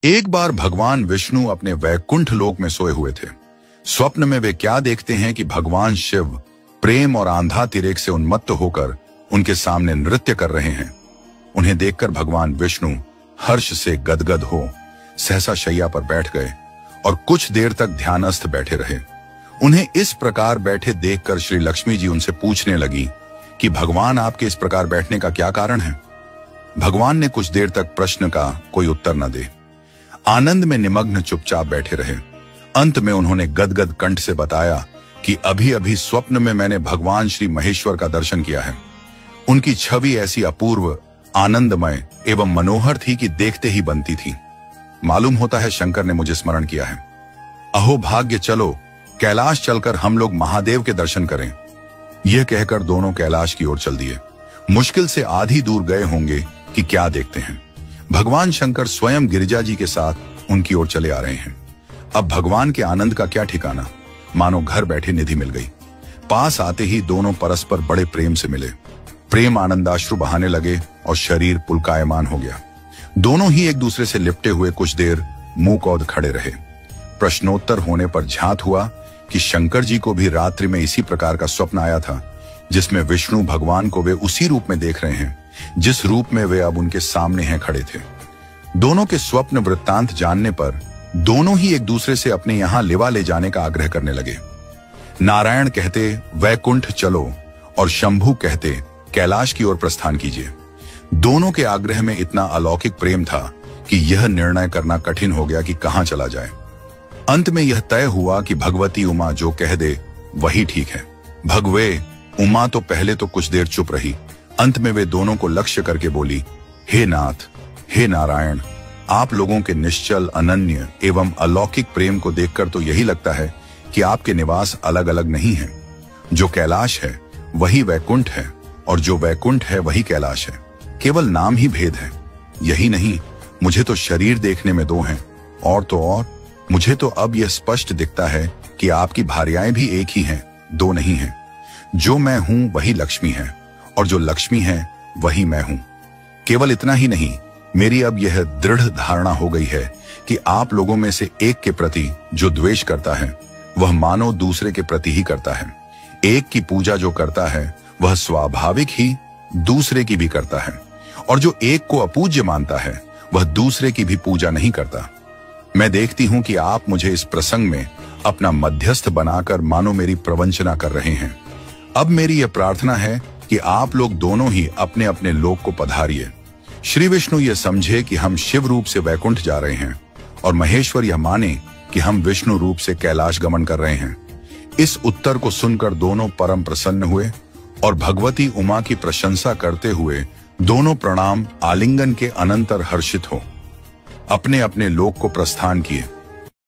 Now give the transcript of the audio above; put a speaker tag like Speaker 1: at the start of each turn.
Speaker 1: एक बार भगवान विष्णु अपने वैकुंठ लोक में सोए हुए थे। स्वप्न में वे क्या देखते हैं कि भगवान शिव प्रेम और आंधातिरेक से उन्मत्त होकर उनके सामने नृत्य कर रहे हैं। उन्हें देखकर भगवान विष्णु हर्ष से गदगद हो सहसा शैया पर बैठ गए और कुछ देर तक ध्यानस्थ बैठे रहे। उन्हें इस प्रकार बैठे देखकर श्री लक्ष्मी जी उनसे पूछने लगी कि भगवान आपके इस प्रकार बैठने का क्या कारण है। भगवान ने कुछ देर तक प्रश्न का कोई उत्तर न दे आनंद में निमग्न चुपचाप बैठे रहे। अंत में उन्होंने गदगद कंठ से बताया कि अभी अभी स्वप्न में मैंने भगवान श्री महेश्वर का दर्शन किया है। उनकी छवि ऐसी अपूर्व, आनंदमय एवं मनोहर थी कि देखते ही बनती थी। मालूम होता है शंकर ने मुझे स्मरण किया है। अहो भाग्य, चलो कैलाश चलकर हम लोग महादेव के दर्शन करें। यह कहकर दोनों कैलाश की ओर चल दिए। मुश्किल से आधी दूर गए होंगे कि क्या देखते हैं, भगवान शंकर स्वयं गिरिजा जी के साथ उनकी ओर चले आ रहे हैं। अब भगवान के आनंद का क्या ठिकाना, मानो घर बैठे निधि मिल गई। पास आते ही दोनों परस्पर बड़े प्रेम से मिले। प्रेम आनंदाश्रु बहाने लगे और शरीर पुलकायमान हो गया। दोनों ही एक दूसरे से लिपटे हुए कुछ देर मुंह कौध खड़े रहे। प्रश्नोत्तर होने पर झांत हुआ कि शंकर जी को भी रात्रि में इसी प्रकार का स्वप्न आया था, जिसमें विष्णु भगवान को वे उसी रूप में देख रहे हैं जिस रूप में वे अब उनके सामने हैं खड़े थे। दोनों के स्वप्न वृत्तांत जानने पर दोनों ही एक दूसरे से अपने यहां लिवा ले जाने का आग्रह करने लगे। नारायण कहते वैकुंठ चलो और शंभु कहते कैलाश की ओर प्रस्थान कीजिए। दोनों के आग्रह में इतना अलौकिक प्रेम था कि यह निर्णय करना कठिन हो गया कि कहां चला जाए। अंत में यह तय हुआ कि भगवती उमा जो कह दे वही ठीक है। भगवे उमा तो पहले तो कुछ देर चुप रही। अंत में वे दोनों को लक्ष्य करके बोली, हे नाथ, हे नारायण, आप लोगों के निश्चल, अनन्य एवं अलौकिक प्रेम को देखकर तो यही लगता है कि आपके निवास अलग अलग नहीं है। जो कैलाश है वही वैकुंठ है और जो वैकुंठ है वही कैलाश है। केवल नाम ही भेद है। यही नहीं, मुझे तो शरीर देखने में दो हैं और तो और मुझे तो अब यह स्पष्ट दिखता है कि आपकी भार्याएं भी एक ही हैं, दो नहीं हैं। जो मैं हूं वही लक्ष्मी है और जो लक्ष्मी है वही मैं हूं। केवल इतना ही नहीं, मेरी अब यह दृढ़ धारणा हो गई है कि आप लोगों में से एक के प्रति जो द्वेष करता है वह मानो दूसरे के प्रति ही करता है। एक की पूजा जो करता है वह स्वाभाविक ही दूसरे की भी करता है और जो एक को अपूज्य मानता है वह दूसरे की भी पूजा नहीं करता। मैं देखती हूं कि आप मुझे इस प्रसंग में अपना मध्यस्थ बनाकर मानो मेरी प्रवंचना कर रहे हैं। अब मेरी यह प्रार्थना है कि आप लोग दोनों ही अपने अपने लोक को पधारिए। श्री विष्णु यह समझे कि हम शिव रूप से वैकुंठ जा रहे हैं और महेश्वर यह माने कि हम विष्णु रूप से कैलाश गमन कर रहे हैं। इस उत्तर को सुनकर दोनों परम प्रसन्न हुए और भगवती उमा की प्रशंसा करते हुए दोनों प्रणाम आलिंगन के अनंतर हर्षित हो अपने अपने लोक को प्रस्थान किए।